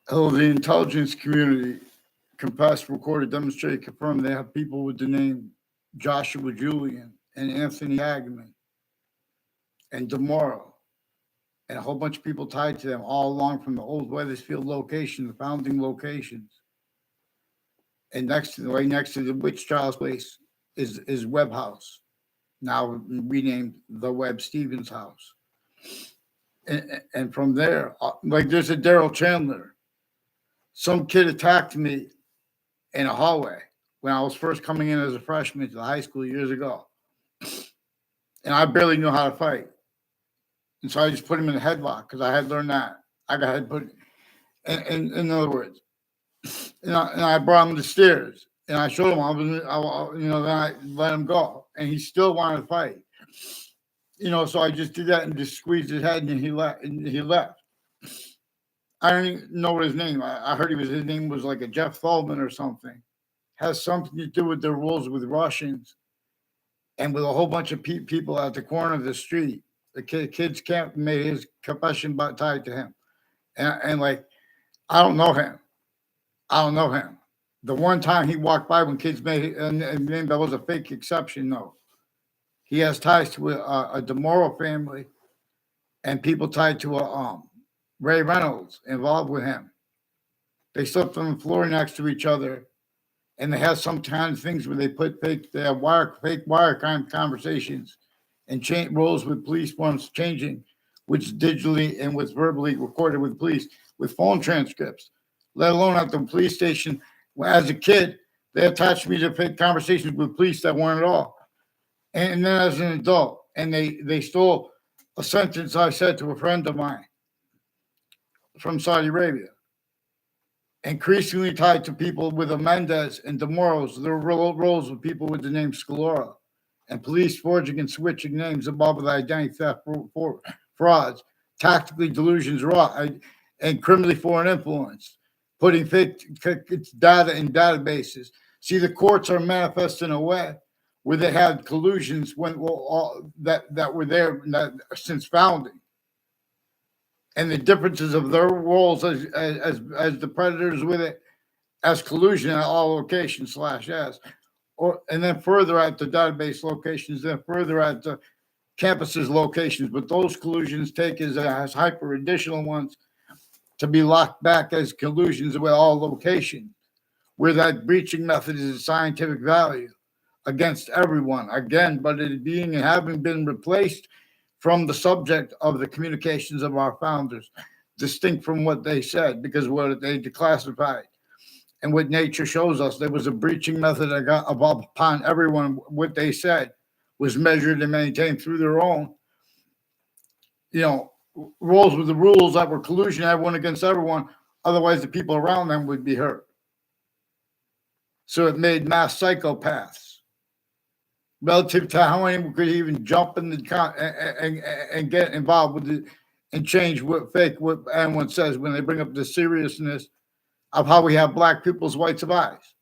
The intelligence community confessed, recorded, demonstrated, confirmed they have people with the name Joshua Julian and Anthony Agman and DeMoro and a whole bunch of people tied to them all along from the old Weathersfield location, the founding locations. And right next to the witch trials place is Webb House, now renamed the Webb Stevens House. And from there, like there's a Daryl Chandler. Some kid attacked me in a hallway when I was first coming in as a freshman to the high school years ago. And I barely knew how to fight. And so I just put him in a headlock because I had learned that. I got head put. And in other words, and I brought him to the stairs and I showed him, then I let him go. And he still wanted to fight. So I just did that and just squeezed his head and he left. I don't even know what his name. I heard his name was like a Jeff Thalman or something. Has something to do with their rules with Russians and with a whole bunch of people at the corner of the street. The kid's camp made his confession tied to him. And like, I don't know him. The one time he walked by when kids made it, and that was a fake exception, though. He has ties to a DeMoro family and people tied to a Ray Reynolds involved with him. They slept on the floor next to each other, and they have some kind of things where they put fake wire kind of conversations and change roles with police forms changing, which digitally and with verbally recorded with police with phone transcripts, let alone at the police station. As a kid, they attached me to fake conversations with police that weren't at all. And then as an adult, and they stole a sentence I said to a friend of mine from Saudi Arabia. Increasingly tied to people with the Mendez and DeMoros, there were roles of people with the name Scalora, and police forging and switching names involved with identity theft, frauds, tactically delusions, and criminally foreign influence, putting fake data in databases. See, the courts are manifest in a way where they had collusions that were there since founding, and the differences of their roles as the predators with it, as collusion at all locations /s, and then further at the database locations, then further at the campuses locations. But those collusions take as hyper additional ones to be locked back as collusions with all locations, where that breaching method is a scientific value against everyone. Again, but it being and having been replaced from the subject of the communications of our founders, distinct from what they said, because what they declassified. And what nature shows us, there was a breaching method that got upon everyone. What they said was measured and maintained through their own, roles with the rules that were collusion, everyone against everyone. Otherwise, the people around them would be hurt. So it made mass psychopaths relative to how anyone could even jump in and get involved with it and change what anyone says when they bring up the seriousness of how we have black people's whites of eyes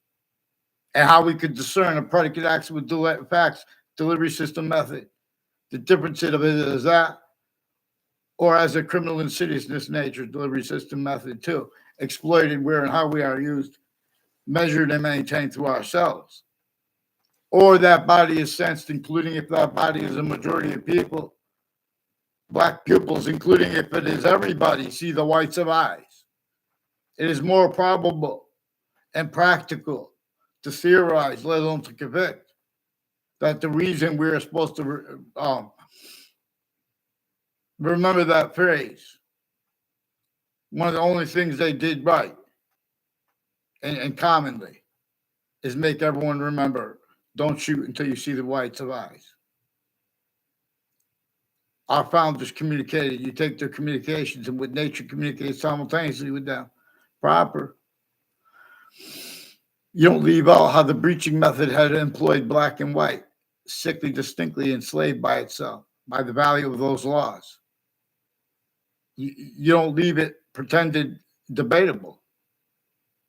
and how we could discern a predicate action with facts delivery system method. The difference of it is that, or as a criminal insidiousness nature delivery system method too, exploited where and how we are used, measured and maintained through ourselves. Or that body is sensed, including if that body is a majority of people, black pupils, including if it is everybody, see the whites of eyes. It is more probable and practical to theorize, let alone to convict, that the reason we're supposed to remember that phrase, one of the only things they did right and commonly is make everyone remember, don't shoot until you see the whites of eyes. Our founders communicated. You take their communications and what nature communicates simultaneously with them. Proper. You don't leave out how the breaching method had employed black and white, sickly distinctly enslaved by itself, by the value of those laws. You don't leave it pretended debatable.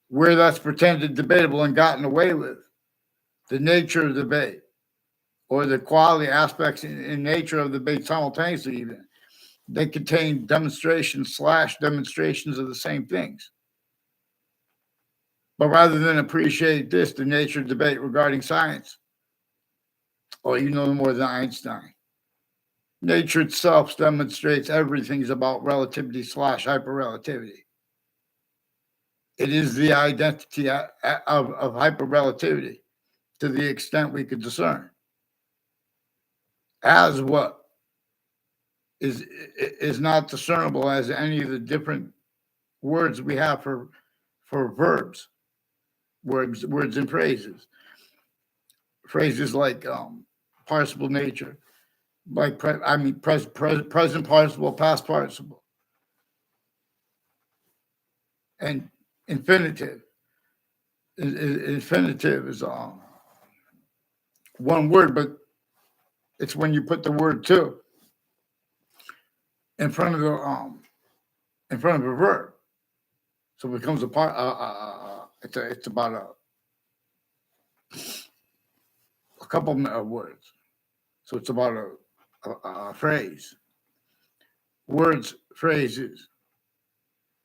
Where that's pretended debatable and gotten away with, the nature of the debate or the quality aspects in nature of the debate simultaneously even, they contain demonstrations of the same things. But rather than appreciate this, the nature debate regarding science, oh, you know more than Einstein. Nature itself demonstrates everything's about relativity slash hyperrelativity. It is the identity of hyperrelativity to the extent we could discern as what is not discernible as any of the different words we have for verbs, words and phrases. Phrases like participle nature, like present participle, past participle, and infinitive. Infinitive is one word, but it's when you put the word to in front of a verb, so it becomes a part. It's about a couple of words, so it's about a phrase. Words, phrases,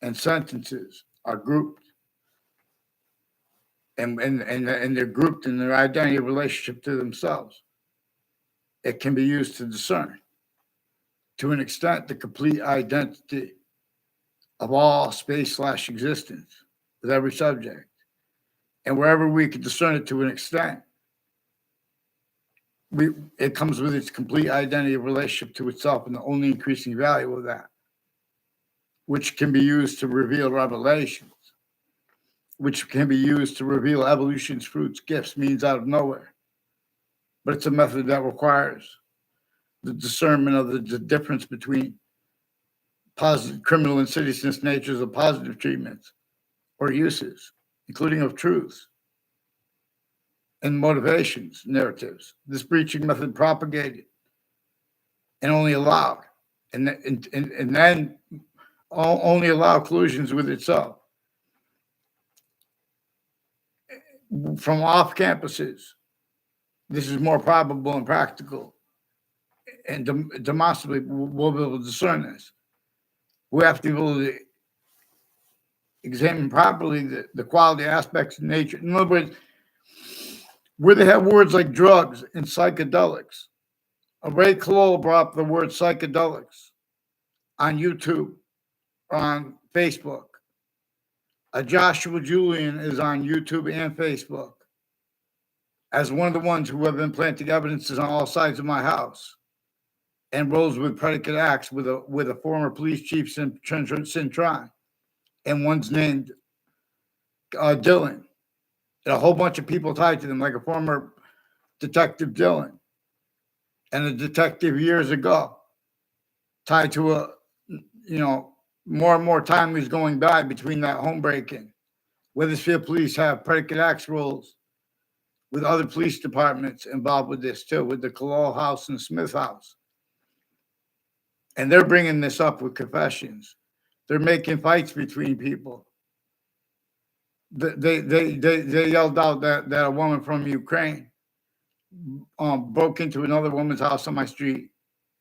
and sentences are grouped, and they're grouped in their identity relationship to themselves. It can be used to discern, to an extent, the complete identity of all space slash existence with every subject. And wherever we can discern it to an extent, it comes with its complete identity of relationship to itself and the only increasing value of that, which can be used to reveal revelations, which can be used to reveal evolution's fruits, gifts, means out of nowhere. But it's a method that requires the discernment of the difference between positive criminal insidiousness natures of positive treatments or uses, including of truths and motivations, narratives. This breaching method propagated and only allowed, and then only allow collusions with itself from off campuses. This is more probable and practical, and demonstrably we'll be able to discern this. We have to be able to examine properly the quality aspects of nature. In other words, where they have words like drugs and psychedelics. Ray Colol brought up the word psychedelics on YouTube or on Facebook. Joshua Julian is on YouTube and Facebook as one of the ones who have been planting evidences on all sides of my house and rolls with predicate acts with a former police chief, Cintron, and one's named Dylan, and a whole bunch of people tied to them, like a former Detective Dylan and a detective years ago, tied to more and more time is going by between that home break-in. Weathersfield police have predicate acts rolls with other police departments involved with this too, with the Colol house and Smith house. And they're bringing this up with confessions. They're making fights between people. They yelled out that a woman from Ukraine broke into another woman's house on my street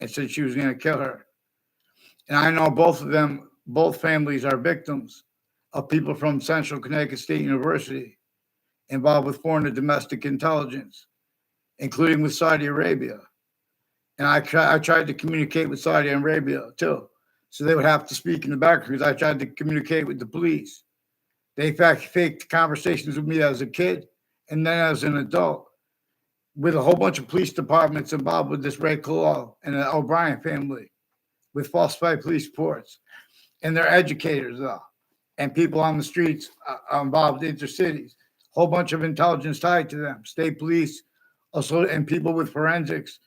and said she was going to kill her. And I know both families are victims of people from Central Connecticut State University involved with foreign and domestic intelligence, including with Saudi Arabia. And I tried to communicate with Saudi Arabia too. So they would have to speak in the background because I tried to communicate with the police. They in fact faked conversations with me as a kid and then as an adult with a whole bunch of police departments involved with this Ray Colol and the O'Brien family with falsified police reports. And they're educators though, and people on the streets involved intercities. Whole bunch of intelligence tied to them, state police, also, and people with forensics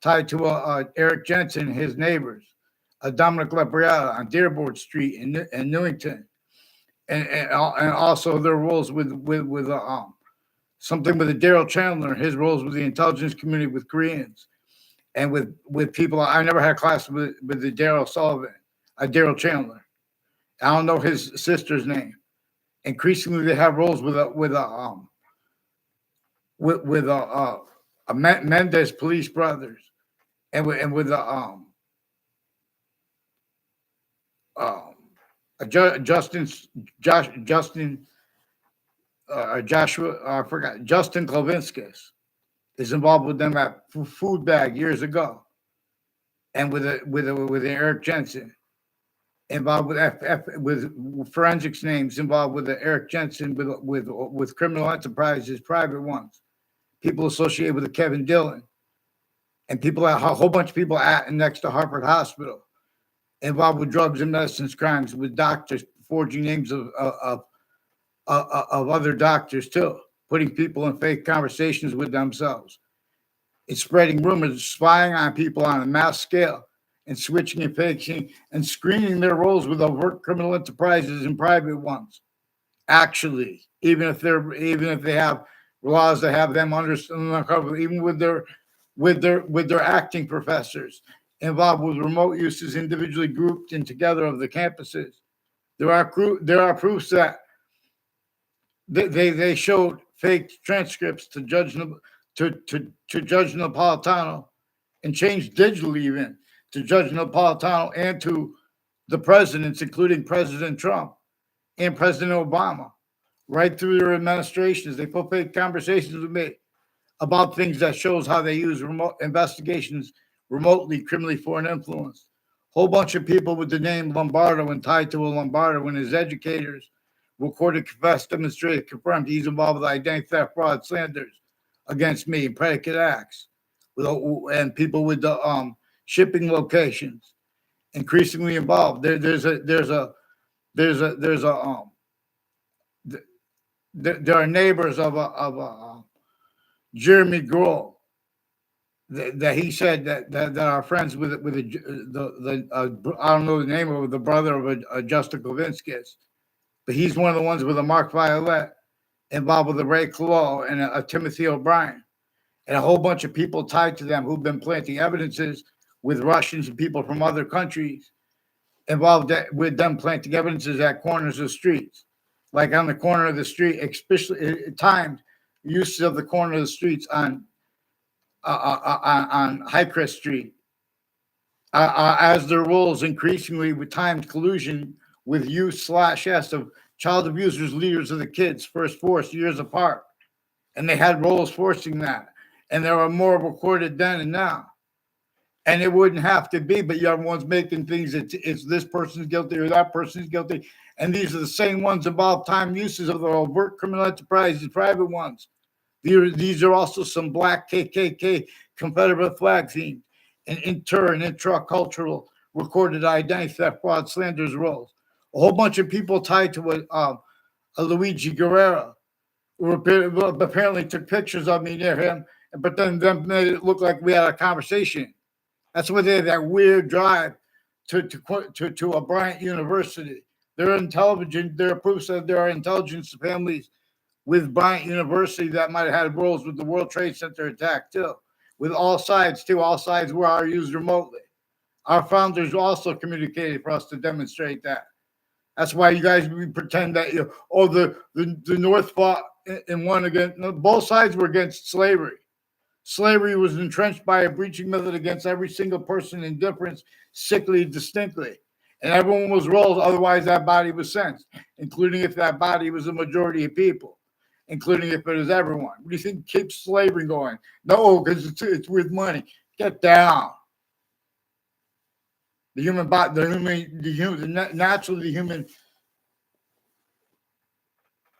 tied to Eric Jensen and his neighbors, Dominic Lepriata on Dearborn Street in Newington, and also their roles with something with the Daryl Chandler, his roles with the intelligence community with Koreans, and with people. I never had class with the Daryl Sullivan, Daryl Chandler. I don't know his sister's name. Increasingly, they have roles with Mendez police brothers, and with Justin I forgot, Justin Klavinskis is involved with them at Food Bag years ago, and with Eric Jensen involved with with forensics names involved with Eric Jensen with criminal enterprises, private ones, people associated with the Kevin Dillon, and people a whole bunch of people at and next to Harvard Hospital involved with drugs and medicines crimes, with doctors forging names of other doctors too, putting people in fake conversations with themselves. It's spreading rumors, spying on people on a mass scale, and switching and faking and screening their roles with overt criminal enterprises and private ones. Actually, even if they have laws that have them undercover, even with their acting professors involved with remote uses individually grouped and together of the campuses. There are proofs that they showed fake transcripts to Judge Napolitano, and changed digitally even to Judge Napolitano and to the presidents, including President Trump and President Obama, right through their administrations. They put fake conversations with me about things that shows how they use remote investigations remotely, criminally foreign influence. Whole bunch of people with the name Lombardo and tied to a Lombardo and his educators recorded, confessed, demonstrated, confirmed he's involved with identity theft, fraud, slanders against me and predicate acts, and people with the shipping locations increasingly involved. There are neighbors of Jeremy Grohl that he said that are friends with the I don't know the name of the brother of Justin Klavinskis, but he's one of the ones with a Mark Violet involved with the Ray Clough and a Timothy O'Brien, and a whole bunch of people tied to them who've been planting evidences with Russians and people from other countries involved with them planting evidences at corners of streets, like on the corner of the street, especially timed uses of the corner of the streets on Highcrest Street, as their roles increasingly with timed collusion with youth/S of child abusers, leaders of the kids, first force years apart, and they had roles forcing that, and there are more recorded then and now. And it wouldn't have to be, but everyone's making things. It's this person's guilty or that person's guilty, and these are the same ones involved time uses of the overt criminal enterprises, private ones. These are also some black KKK Confederate flag themed and intra-cultural recorded identity theft, fraud, slanders roles. A whole bunch of people tied to a Luigi Guerrero who apparently took pictures of me near him, but then made it look like we had a conversation. That's why they had that weird drive to a Bryant University. There are proofs that there are intelligence families with Bryant University that might have had roles with the World Trade Center attack too, with all sides too. All sides were used remotely. Our founders also communicated for us to demonstrate that. That's why you guys pretend that the North fought and won against. No, both sides were against slavery. Slavery was entrenched by a breaching method against every single person in difference, sickly, distinctly. And everyone was rolled, otherwise that body was sentenced, including if that body was a majority of people, including if it was everyone. What do you think keeps slavery going? No, because it's with money. Get down. Naturally, the human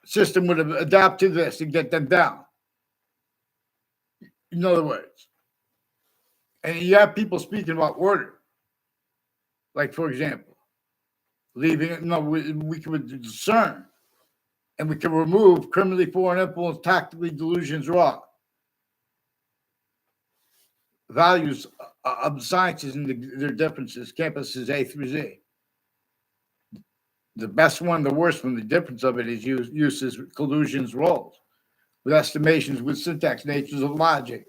system would have adapted to this to get them down. In other words, and you have people speaking about order, like for example, leaving it. No, we can discern, and we can remove criminally foreign influence, tactically delusions, raw values of the sciences and their differences, campuses A through Z. The best one, the worst one, the difference of it is uses, collusions, roles, with estimations, with syntax, natures of logic.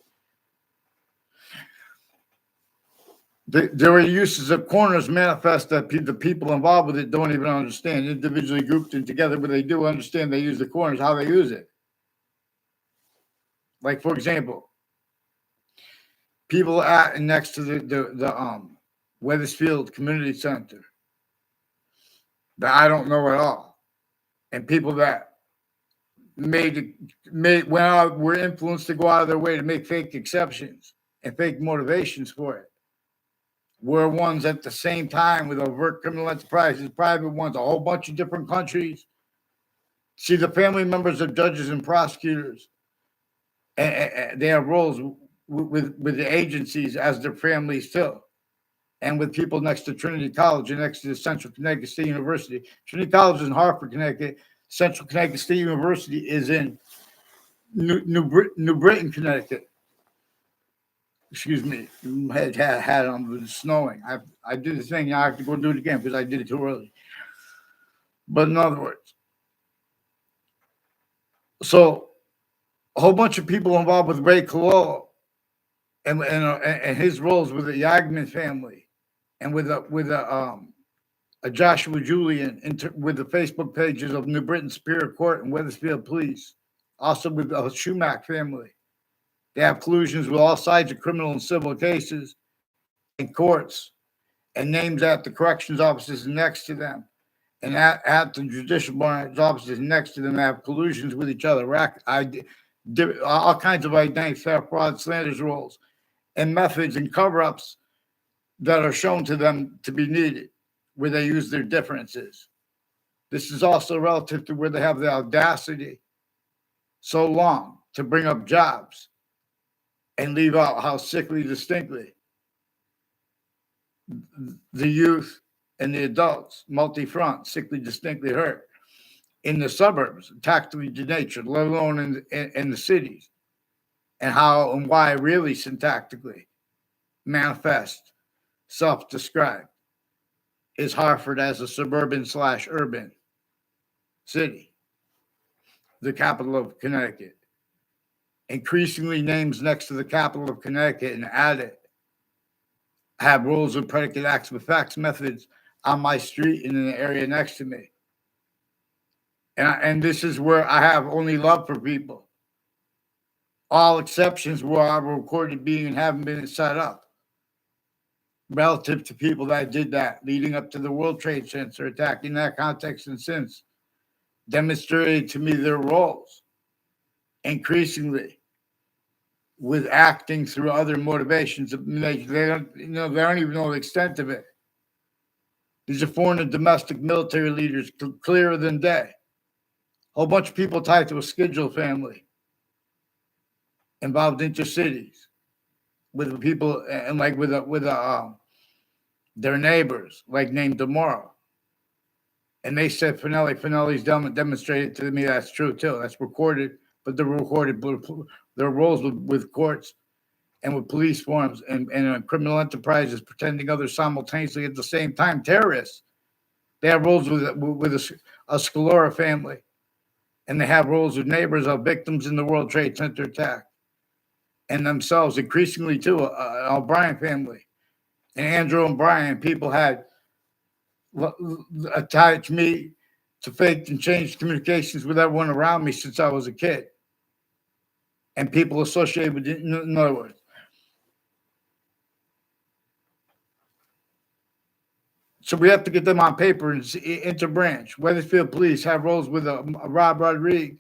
There are uses of corners manifest that the people involved with it don't even understand, individually grouped and together, but they do understand they use the corners, how they use it. Like, for example, people at and next to the Weathersfield Community Center that I don't know at all, and people that were influenced to go out of their way to make fake exceptions and fake motivations for it. Were ones at the same time with overt criminal enterprises, private ones, a whole bunch of different countries. See, the family members of judges and prosecutors, and they have roles with the agencies as their families too, and with people next to Trinity College and next to the Central Connecticut State University. Trinity College is in Hartford, Connecticut. Central Connecticut State University is in New Britain, Connecticut. Excuse me, had on, it snowing. I did the thing. I have to go do it again because I did it too early. But in other words, so a whole bunch of people involved with Ray Cololo and his roles with the Yagman family and with a Joshua Julian with the Facebook pages of New Britain Superior Court and Wethersfield Police, also with the Schumack family. They have collusions with all sides of criminal and civil cases in courts and names at the corrections offices next to them and at the judicial branch offices next to them have collusions with each other. All kinds of identity theft, fraud, slanders roles, and methods and cover-ups that are shown to them to be needed, where they use their differences. This is also relative to where they have the audacity so long to bring up jobs and leave out how sickly distinctly the youth and the adults, multi-front, sickly distinctly hurt in the suburbs, tactically denatured, let alone in the cities, and how and why really syntactically manifest, self-described, is Hartford as a suburban/urban city, the capital of Connecticut. Increasingly, names next to the capital of Connecticut and add it have rules of predicate acts of effects methods on my street and in the area next to me. And this is where I have only love for people. All exceptions where I've recorded being and haven't been set up relative to people that did that leading up to the World Trade Center attack in that context and since demonstrated to me their roles increasingly with acting through other motivations. They don't even know the extent of it. These are foreign and domestic military leaders, clearer than day. A whole bunch of people tied to a schedule family involved intercities with people and like with their neighbors, like named tomorrow. And they said Finelli's demonstrated to me that's true too. That's recorded, but they're recorded their roles with courts and with police forms and criminal enterprises pretending others simultaneously at the same time. Terrorists. They have roles with a Scalora family, and they have roles with neighbors of victims in the World Trade Center attack, and themselves increasingly too, an O'Brien family, and Andrew and Brian. People had attached me to faked and changed communications with everyone around me since I was a kid, and people associated with it. In other words, so we have to get them on paper and interbranch. Wethersfield Police have roles with a Rob Rodriguez,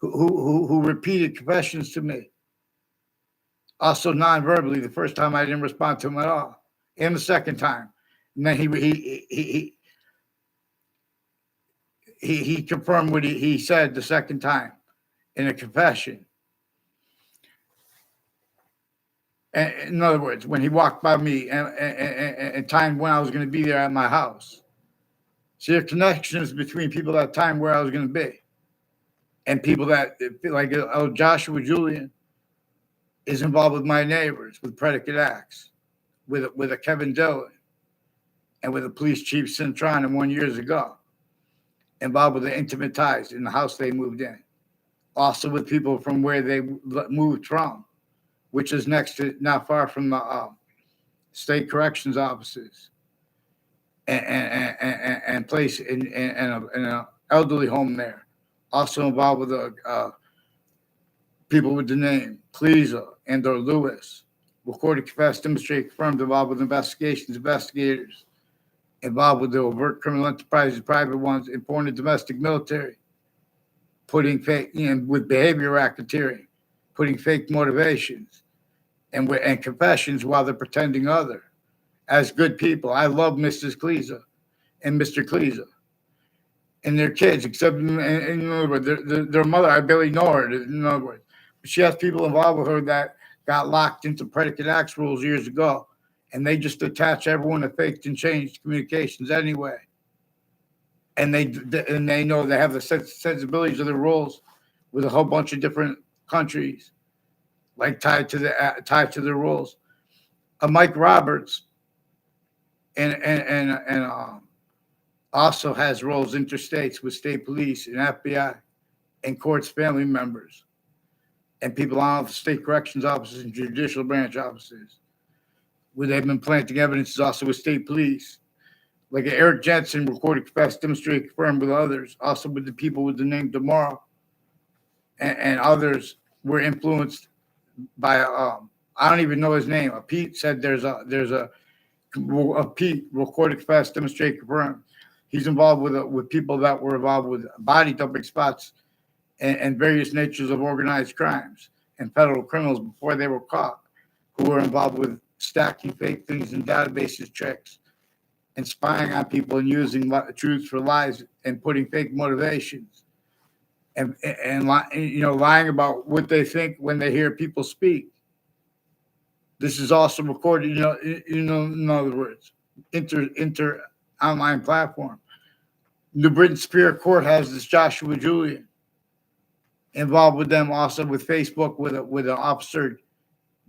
who repeated confessions to me. Also non-verbally, the first time I didn't respond to him at all, and the second time, and then he confirmed what he said the second time in a confession. And in other words, when he walked by me and timed when I was going to be there at my house. See, there are connections between people that time where I was going to be, and people that like Joshua Julian is involved with my neighbors with predicate acts, with a Kevin Dillon, and with a police chief Cintron, and 1 year ago, involved with the intimate ties in the house they moved in. Also with people from where they moved from, which is not far from the state corrections offices, and place in an elderly home there. Also involved with people with the name Cleesa and or Lewis. Recorded, confessed, demonstrated, confirmed, involved with investigators, involved with the overt criminal enterprises, private ones, in foreign and domestic military, putting fake, with behavior racketeering, putting fake motivations and confessions while they're pretending other as good people. I love Mrs. Cleesa and Mr. Cleesa and their kids, except in other words, their mother, I barely know her, in other words. But she has people involved with her that got locked into predicate acts rules years ago, and they just attach everyone to faked and changed communications anyway. And they know they have the sensibilities of the rules with a whole bunch of different countries, like tied to the rules. Mike Roberts and also has roles interstates with state police and FBI and courts, family members, and people on state corrections offices and judicial branch offices, where they've been planting evidence also with state police. Like Eric Jensen recorded, confessed, demonstrated, confirmed with others, also with the people with the name Tomorrow, and others were influenced by I don't even know his name. Pete said there's a Pete recorded, confessed, demonstrated, confirmed. He's involved with people that were involved with body dumping spots and various natures of organized crimes and federal criminals before they were caught, who were involved with stacking fake things in databases, tricks, and spying on people and using truths for lies and putting fake motivations and lying about what they think when they hear people speak. This is also recorded, in other words, inter online platform. New Britain Superior Court has this Joshua Julian involved with them, also with Facebook, with an officer,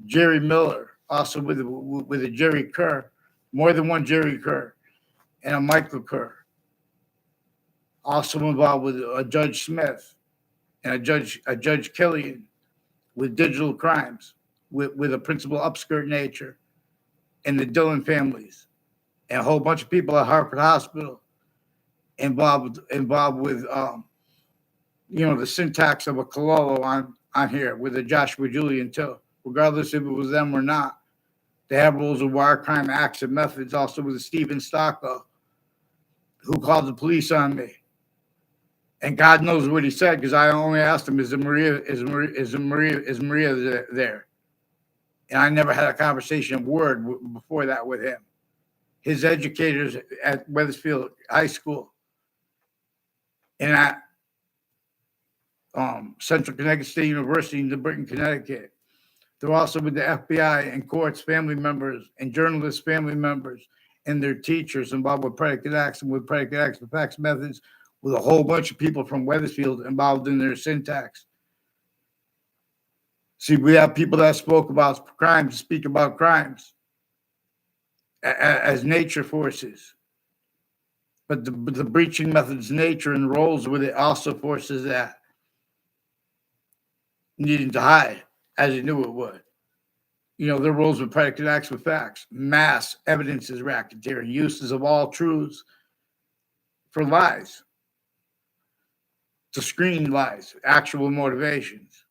Jerry Miller, also with a Jerry Kerr, more than one Jerry Kerr, and a Michael Kerr. Also involved with a Judge Smith and a Judge Killian with digital crimes, with a principal upskirt nature, and the Dillon families, and a whole bunch of people at Harvard Hospital involved with the syntax of a Cololo on here with a Joshua Julian too, regardless if it was them or not. They have rules of wire crime acts and methods, also with Stephen Stockwell, who called the police on me. And God knows what he said, because I only asked him, is Maria there? And I never had a conversation, word before that with him. His educators at Wethersfield High School and at Central Connecticut State University in New Britain, Connecticut. They're also with the FBI and courts, family members, and journalists, family members, and their teachers involved with predicate acts and with predicate acts with facts methods, with a whole bunch of people from Wethersfield involved in their syntax. See, we have people that spoke about crimes, speak about crimes as nature forces. But the breaching methods, nature, and roles with it also forces that, needing to hide, as it knew it would. Their roles with predicate acts with facts, mass evidences racketeering, uses of all truths for lies, to screen lies, actual motivations,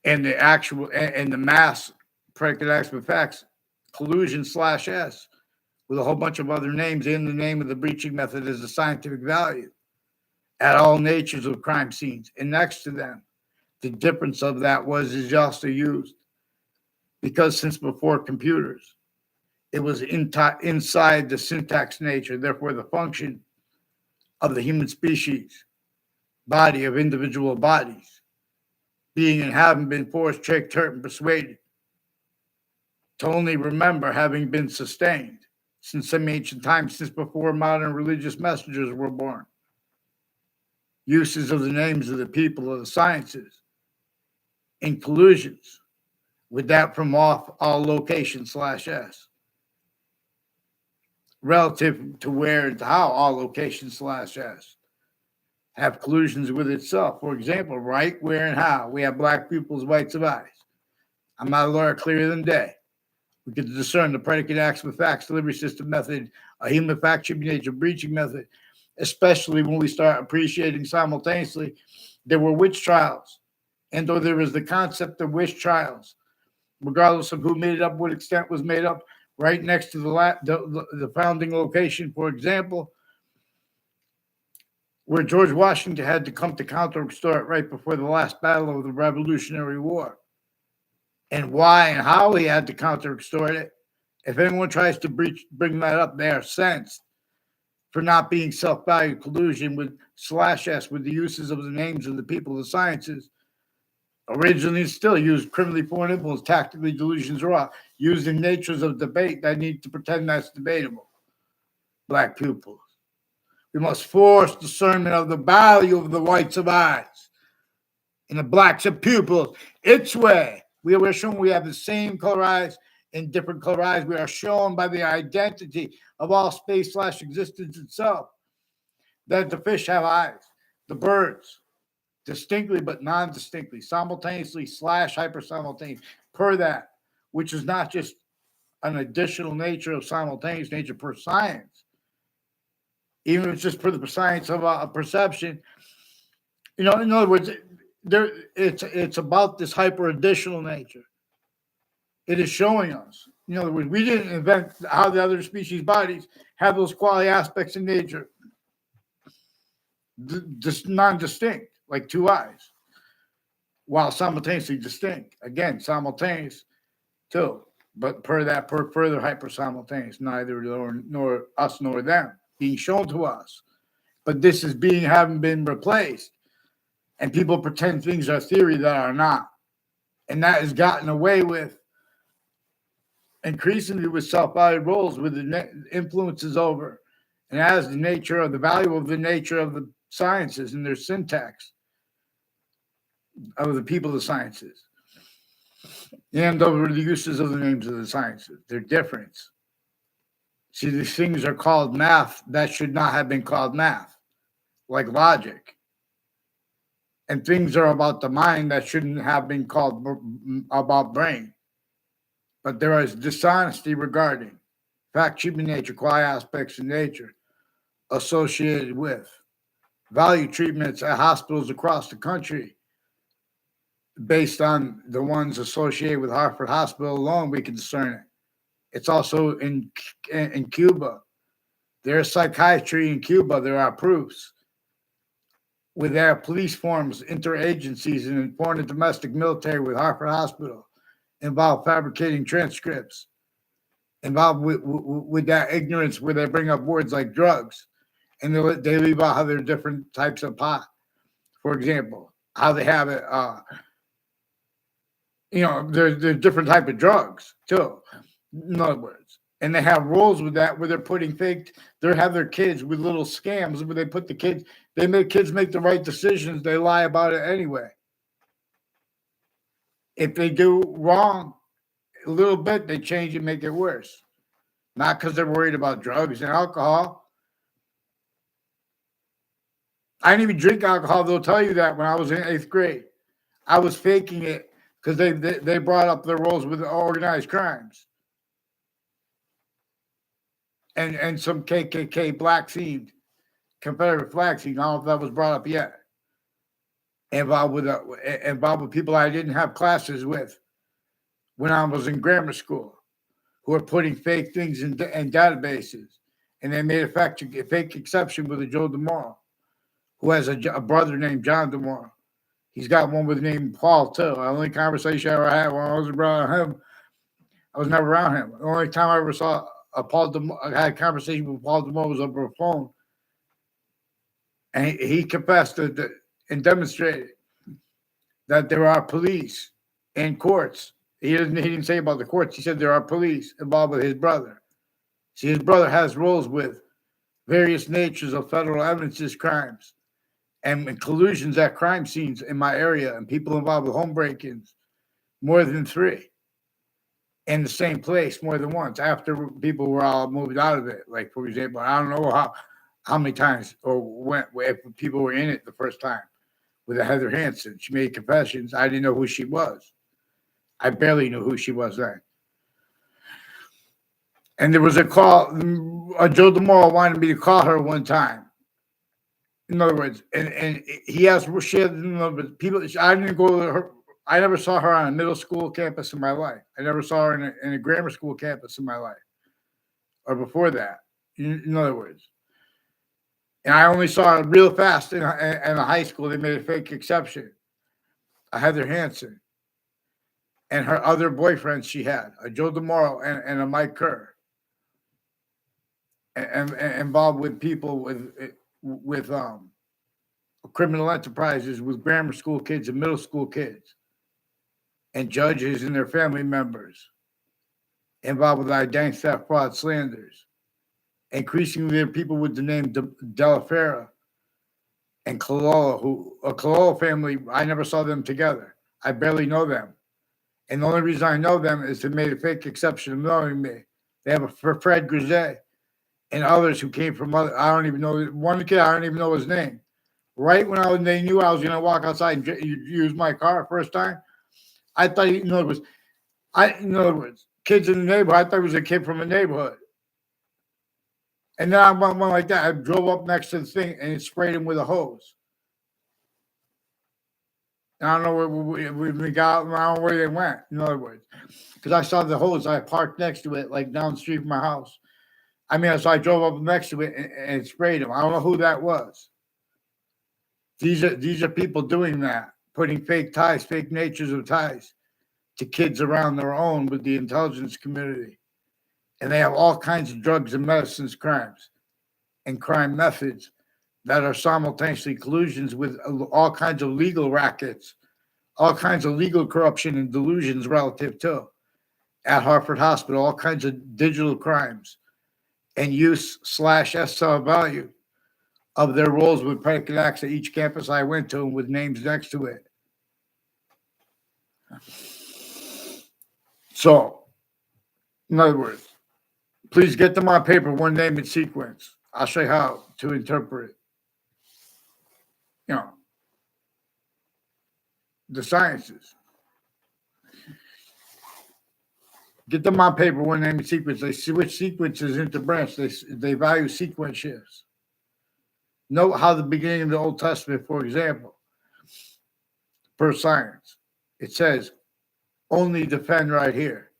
and the mass predicate acts with facts, collusion /S, with a whole bunch of other names in the name of the breaching method as a scientific value at all natures of crime scenes. And next to them, the difference of that is also used because since before computers, it was inside the syntax nature, therefore the function of the human species, body of individual bodies, being and having been forced, tricked, hurt, and persuaded to only remember having been sustained since some ancient times, since before modern religious messengers were born. Uses of the names of the people of the sciences in collusions with that from all location /S. Relative to where and how all location /S have collusions with itself. For example, right, where, and how we have black people's rights of eyes. I'm not a lawyer, clearer than day. We can discern the predicate acts with facts, delivery system method, a human fact shipping nature, breaching method, especially when we start appreciating simultaneously there were witch trials. And though there is the concept of witch trials, regardless of who made it up, what extent was made up, right next to the founding location, for example, where George Washington had to come to counter-restore it right before the last battle of the Revolutionary War. And why and how he had to counter-restore it, if anyone tries to bring that up, they are censored for not being self-valued collusion with /s with the uses of the names of the people of the sciences. Originally, still used criminally foreign influence, tactically delusions raw, used in natures of debate that need to pretend that's debatable. Black pupils. We must force discernment of the value of the whites of eyes and the blacks of pupils its way. We are shown we have the same color eyes and different color eyes. We are shown by the identity of all space / existence itself that the fish have eyes, the birds, distinctly but non-distinctly, simultaneously / hyper-simultaneous, per that, which is not just an additional nature of simultaneous nature per science, even if it's just for the science of a perception. In other words, it's about this hyper additional nature. It is showing us. In other words, we didn't invent how the other species' bodies have those quality aspects in nature, just non-distinct, like two eyes, while simultaneously distinct. Again, simultaneous too, but per further hyper simultaneous, neither nor us nor them being shown to us. But this is having been replaced. And people pretend things are theory that are not. And that is gotten away with increasingly with self-valued roles, with the influences over, and as the nature of the value of the nature of the sciences and their syntax of the people of the sciences, and over the uses of the names of the sciences, their difference. See, these things are called math that should not have been called math, like logic. And things are about the mind that shouldn't have been called about brain. But there is dishonesty regarding fact, human nature, quality aspects of nature associated with value treatments at hospitals across the country based on the ones associated with Hartford Hospital alone. We can discern it. It's also in Cuba. There's psychiatry in Cuba. There are proofs with their police forms, interagencies, and foreign and domestic military with Hartford Hospital involved fabricating transcripts, involved with that ignorance where they bring up words like drugs, and they leave out how there are different types of pot, for example, how they have it. There's different type of drugs too. In other words, and they have roles with that where they're putting they have their kids with little scams where they make kids make the right decisions. They lie about it anyway. If they do wrong a little bit, they change and make it worse. Not because they're worried about drugs and alcohol. I didn't even drink alcohol. They'll tell you that when I was in 8th grade. I was faking it because they brought up their roles with organized crimes. And some KKK black themed Confederate flag scene. I don't know if that was brought up yet. Involved with people I didn't have classes with when I was in grammar school, who are putting fake things in databases, and they made a fake exception with a Joe DeMoro, who has a brother named John DeMoro. He's got one with the name Paul too. The only conversation I ever had when I was around him, I was never around him. The only time I ever saw I had a conversation with Paul DeMoro was over a phone. And he confessed and demonstrated that there are police and courts. He didn't say about the courts. He said there are police involved with his brother. See, his brother has roles with various natures of federal evidences crimes and collusions at crime scenes in my area and people involved with home break-ins, more than 3. In the same place more than once after people were all moved out of it. Like, for example, I don't know how many times or if people were in it the first time with Heather Hansen. She made confessions. I didn't know who she was. I barely knew who she was then. And there was a call. Joe DeMoro wanted me to call her one time. In other words, and he asked, she had people. I didn't go to her. I never saw her on a middle school campus in my life. I never saw her in a grammar school campus in my life, or before that. In other words, And I only saw it real fast in a high school. They made a fake exception. Heather Hansen and her other boyfriends she had, a Joe DeMoro and a Mike Kerr, and involved with people with criminal enterprises with grammar school kids and middle school kids, and judges and their family members involved with identity theft, fraud, slanders. Increasingly, there are people with the name Della Fera and Kalola, who a Kalola family. I never saw them together. I barely know them. And the only reason I know them is they made a fake exception of knowing me. They have a Fred Grisette and others who came from other. I don't even know one kid. I don't even know his name. Right when they knew I was going to walk outside and use my car first time, I thought in other words, kids in the neighborhood. I thought it was a kid from a neighborhood. And then I went like that. I drove up next to the thing and it sprayed him with a hose. I don't know where we got. I don't know where they went. In other words, because I saw the hose, I parked next to it, like down the street from my house. I mean, so I drove up next to it and sprayed him. I don't know who that was. These are people doing that, putting fake ties, fake natures of ties to kids around their own with the intelligence community, and they have all kinds of drugs and medicines, crimes, and crime methods that are simultaneously collusions with all kinds of legal rackets, all kinds of legal corruption and delusions relative to at Hartford Hospital, all kinds of digital crimes and use/SL value of their roles with predicate acts at each campus I went to and with names next to it. So, in other words, please get them on paper, one name and sequence. I'll show you how to interpret, the sciences. Get them on paper, one name and sequence. They switch sequences into branch. They value sequence shifts. Note how the beginning of the Old Testament, for example, per science, it says, only defend right here,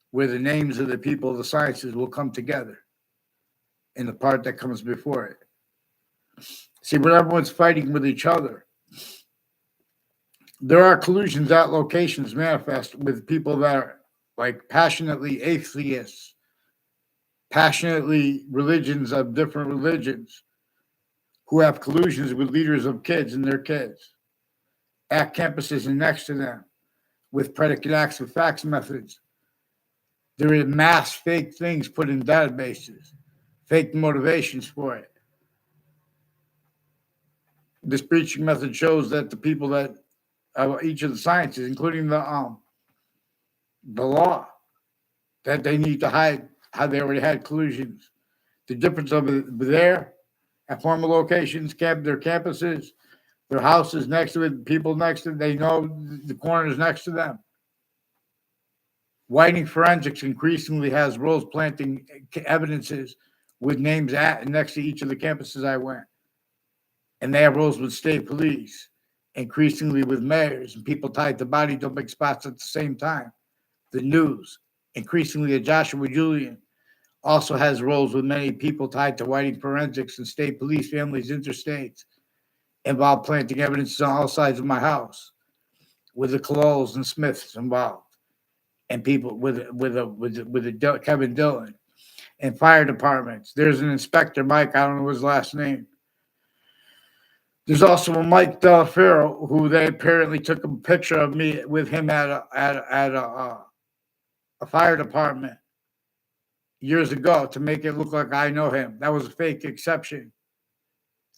where the names of the people of the sciences will come together in the part that comes before it. See, when everyone's fighting with each other, there are collusions at locations manifest with people that are like passionately atheists, passionately religions of different religions, who have collusions with leaders of kids and their kids at campuses and next to them with predicate acts with fax methods. There are mass fake things put in databases, fake motivations for it. This breaching method shows that the people that each of the sciences, including the law, that they need to hide how they already had collusions. The difference of it there at former locations, their campuses, their houses next to it, people next to it, they know the corners next to them. Whiting forensics increasingly has roles planting evidences with names at and next to each of the campuses I went. And they have roles with state police, increasingly with mayors and people tied to body dumping spots at the same time. The news, increasingly Joshua Julian, also has roles with many people tied to whiting forensics and state police, families, interstates, involved planting evidence on all sides of my house, with the Cloles and Smiths involved, and people with Kevin Dillon, and fire departments. There's an inspector, Mike. I don't know his last name. There's also a Mike Delafero, who they apparently took a picture of me with him at a fire department years ago to make it look like I know him. That was a fake exception.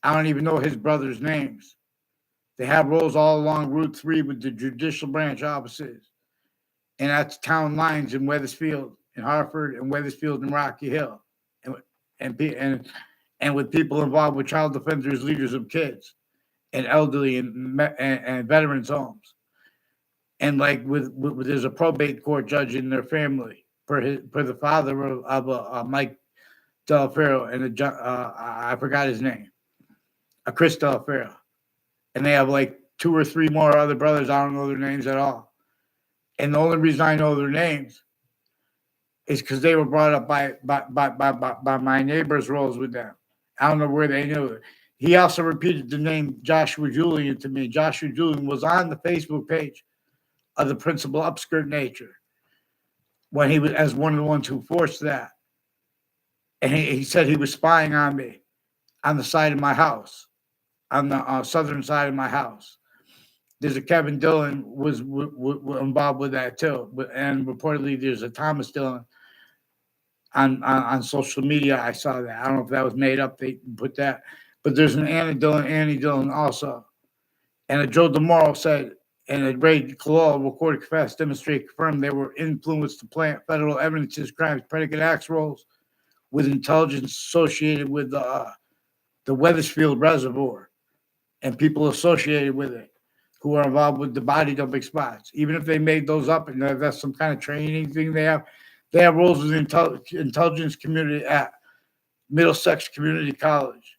I don't even know his brother's names. They have roles all along Route 3 with the judicial branch offices and at the town lines in Wethersfield, in Hartford, and Wethersfield and Rocky Hill, and with people involved with child defenders, leaders of kids, and elderly and veterans homes, and like with there's a probate court judge in their family per the father of Mike Delafero and I forgot his name, Chris Delafero, and they have like 2 or 3 more other brothers. I don't know their names at all, and the only reason I know their names is because they were brought up by my neighbors' roles with them. I don't know where they knew it. He also repeated the name Joshua Julian to me. Joshua Julian was on the Facebook page of the principal upskirt nature when he was as one of the ones who forced that. And he said he was spying on me on the side of my house, on the southern side of my house. There's a Kevin Dillon was involved with that too, and reportedly there's a Thomas Dillon on social media. I saw that. I don't know if that was made up. They put that, but there's an Annie Dillon also, and a Joe DeMoro said, and a Ray Colal recorded, confessed, demonstrate, confirmed they were influenced to plant federal evidences, crimes, predicate acts roles with intelligence associated with the Weathersfield Reservoir and people associated with it who are involved with the body dumping spots. Even if they made those up and that's some kind of training thing they have roles with the intelligence community at Middlesex Community College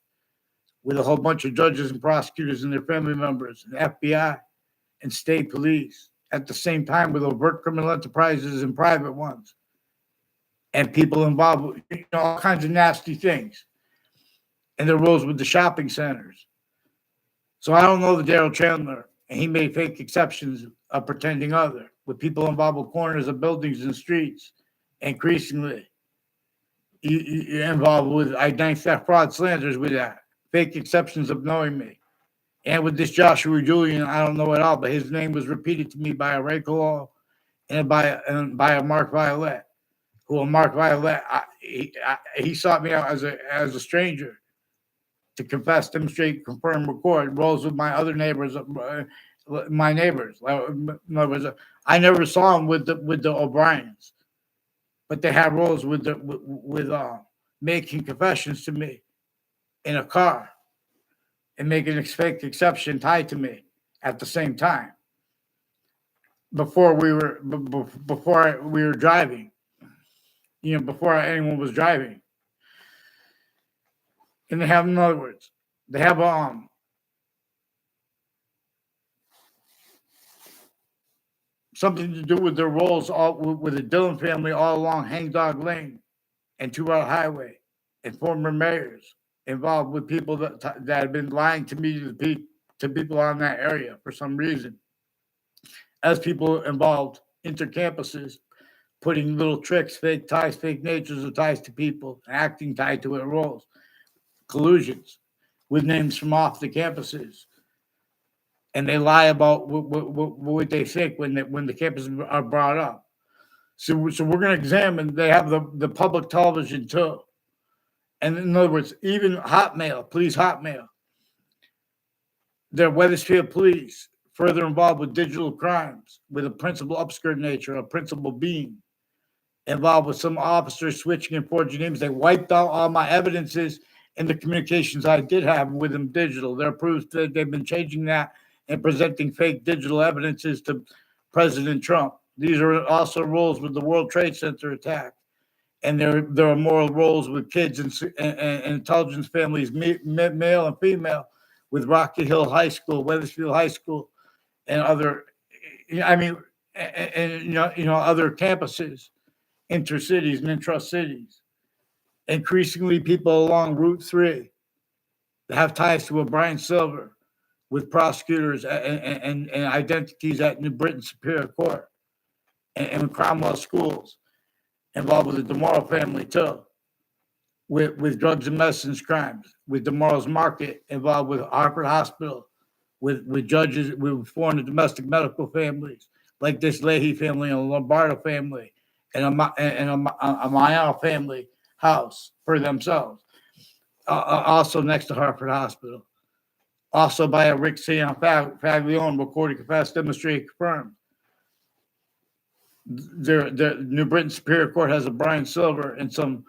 with a whole bunch of judges and prosecutors and their family members and FBI and state police at the same time with overt criminal enterprises and private ones and people involved with all kinds of nasty things. And their roles with the shopping centers. So I don't know the Daryl Chandler, and he made fake exceptions of pretending other with people involved with corners of buildings and streets, increasingly involved with identity theft, fraud, slanders with that, fake exceptions of knowing me. And with this Joshua Julian, I don't know at all, but his name was repeated to me by a Ray Colal and by a Mark Violet, who a Mark Violet, he sought me out as a stranger to confess, demonstrate, confirm, record roles with my other neighbors, my neighbors. I never saw them with the O'Briens, but they had roles with making confessions to me in a car and making a fake exception tied to me at the same time. Before we were driving, before anyone was driving. And they have, in other words, they have something to do with their roles all with the Dillon family all along Hangdog Lane and 2-Route Highway, and former mayors involved with people that have been lying to me to people on that area for some reason. As people involved intercampuses, putting little tricks, fake ties, fake natures of ties to people, acting tied to their roles. Collusions with names from off the campuses, and they lie about what they think when the campuses are brought up. So we're going to examine. They have the public television too, and in other words, even Hotmail, police Hotmail. Their Weathersfield police further involved with digital crimes with a principal upskirt nature, a principal being involved with some officers switching and forging names. They wiped out all my evidences and the communications I did have with them digital. There are proofs that they've been changing that and presenting fake digital evidences to President Trump. These are also roles with the World Trade Center attack. And there are more roles with kids and intelligence families, male and female, with Rocky Hill High School, Weathersfield High School, and other, other campuses, intercities and intra-cities. Increasingly, people along Route 3 that have ties to O'Brien Silver with prosecutors and identities at New Britain Superior Court and Cromwell schools, involved with the DeMoro family too, with drugs and medicines crimes, with DeMoro's Market, involved with Harvard Hospital, with judges, with foreign and domestic medical families, like this Leahy family and a Lombardo family and a Mayal family house for themselves, also next to Harvard Hospital. Also by a Rick Sion Faglione, recorded, confessed, demonstrated, confirmed. The New Britain Superior Court has a Brian Silver and some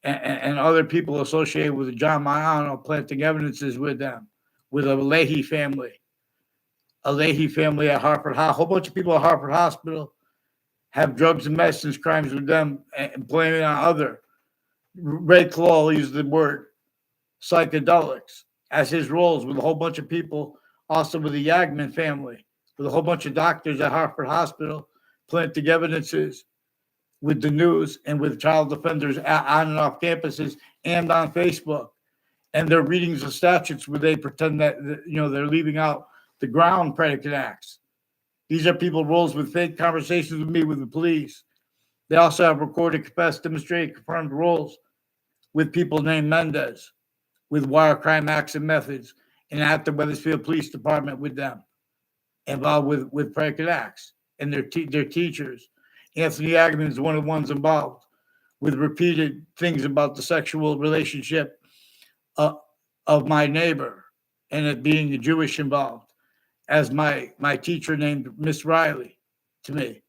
and other people associated with John Maiano planting evidences with them, with a Leahy family at Harvard. A whole bunch of people at Harvard Hospital have drugs and medicines crimes with them and blaming on other. Ray Colal used the word psychedelics as his roles with a whole bunch of people, also with the Yagman family, with a whole bunch of doctors at Harvard Hospital planting evidences with the news and with child offenders on and off campuses and on Facebook and their readings of statutes where they pretend that, they're leaving out the ground predicate acts. These are people roles with fake conversations with me with the police. They also have recorded, confessed, demonstrated, confirmed roles with people named Mendez, with wire crime acts and methods, and at the Weathersfield Police Department with them, involved with predicate acts and their teachers. Anthony Agnew is one of the ones involved with repeated things about the sexual relationship of my neighbor and it being the Jewish involved, as my teacher named Miss Riley to me,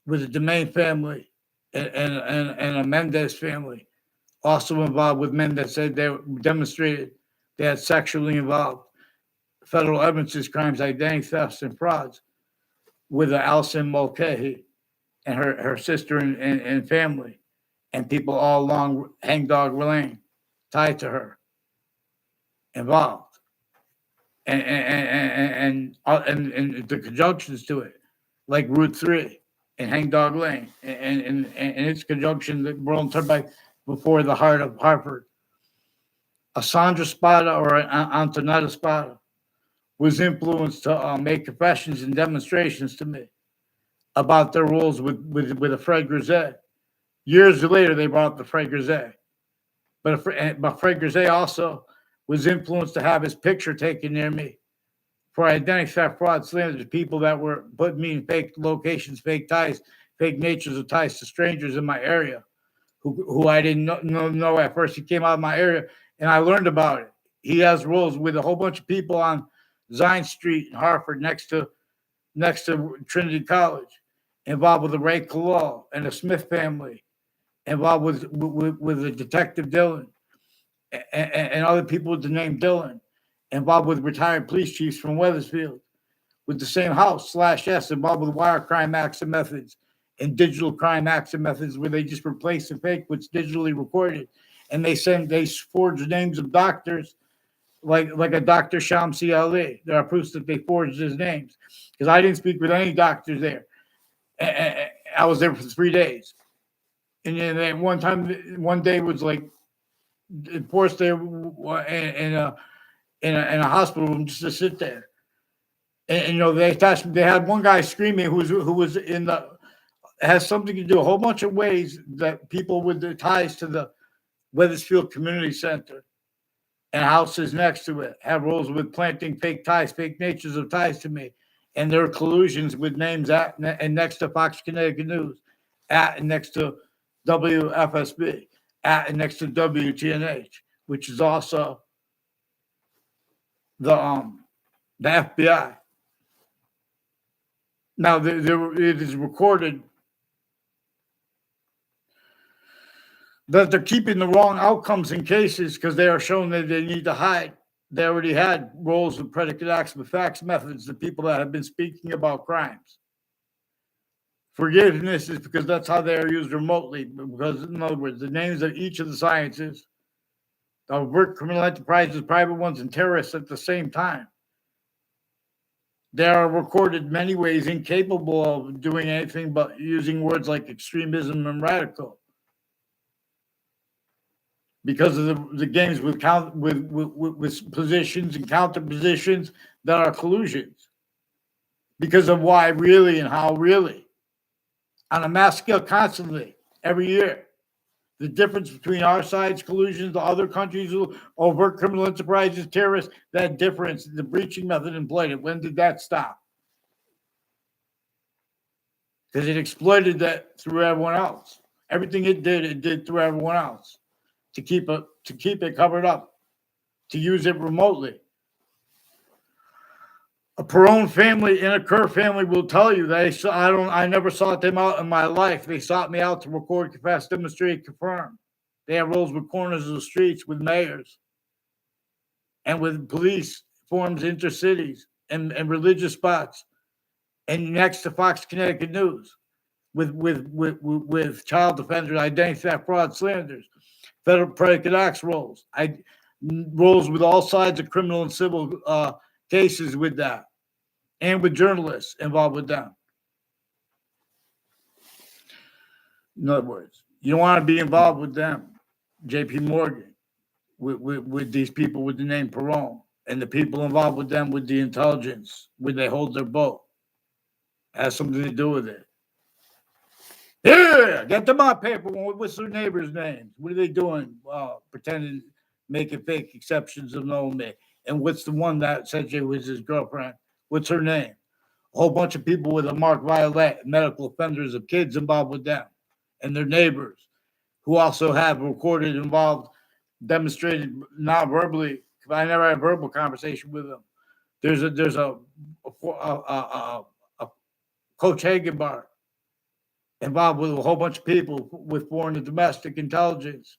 with a Domain family and a Mendez family, also involved with men that said they demonstrated they had sexually involved federal evidences, crimes, identity thefts, and frauds with Alison Mulcahy and her sister and family, and people all along Hangdog Lane tied to her, involved, and the conjunctions to it, like Route 3 and Hangdog Lane, and its conjunction that Roland Turnpike before the heart of Hartford. A Sandra Spada or Antonetta Spada was influenced to make confessions and demonstrations to me about their roles with a Fred Grisey. Years later, they brought up the Fred Grisey. But Fred Grisey also was influenced to have his picture taken near me for identity theft, fraud, slander, people that were putting me in fake locations, fake ties, fake natures of ties to strangers in my area who I didn't know at first. He came out of my area and I learned about it. He has roles with a whole bunch of people on Zion Street in Hartford next to Trinity College, involved with the Ray Kalal and the Smith family, involved with the Detective Dylan and other people with the name Dylan, involved with retired police chiefs from Weathersfield, with the same house /S, involved with wire crime acts and methods and digital crime acts and methods where they just replace the fake what's digitally recorded, and they forge names of doctors like a Dr. Shamsi Ali. There are proofs that they forged his names because I didn't speak with any doctors there. I was there for 3 days, and then one day was like forced there in a hospital room just to sit there, and they had one guy screaming who was in the. Has something to do a whole bunch of ways that people with the ties to the Weathersfield Community Center and houses next to it have roles with planting fake ties, fake natures of ties to me, and their collusions with names at and next to Fox Connecticut News, at and next to WFSB, at and next to WTNH, which is also the FBI. Now it is recorded that they're keeping the wrong outcomes in cases because they are shown that they need to hide. They already had roles with predicate acts, with facts, methods, the people that have been speaking about crimes. Forgiveness is because that's how they are used remotely. Because, in other words, the names of each of the sciences, overt criminal enterprises, private ones, and terrorists at the same time. They are recorded many ways incapable of doing anything but using words like extremism and radical. Because of the games with positions and counter positions that are collusions. Because of why really and how really. On a mass scale constantly, every year. The difference between our side's collusions, the other countries, overt criminal enterprises, terrorists, that difference, the breaching method employed, when did that stop? Because it exploited that through everyone else. Everything it did through everyone else. To keep it covered up, to use it remotely. A Perone family and a Kerr family will tell you that I never sought them out in my life. They sought me out to record, confess, demonstrate, confirm. They have roles with corners of the streets, with mayors, and with police forms, intercities, and religious spots, and next to Fox Connecticut News, with child offenders, identity theft, fraud, slanders. Federal predicate acts roles. Roles with all sides of criminal and civil cases with that, and with journalists involved with them. In other words, you don't want to be involved with them. J.P. Morgan, with these people with the name Perón, and the people involved with them with the intelligence, where they hold their boat, has something to do with it. Yeah, get them on paper. What's their neighbors' names? What are they doing? Pretending, making fake exceptions of knowing me. And what's the one that essentially was his girlfriend? What's her name? A whole bunch of people with a marked violet, medical offenders of kids involved with them, and their neighbors, who also have recorded, involved, demonstrated not verbally. I never had a verbal conversation with them. There's a Coach Hagenbar involved with a whole bunch of people with foreign and domestic intelligence,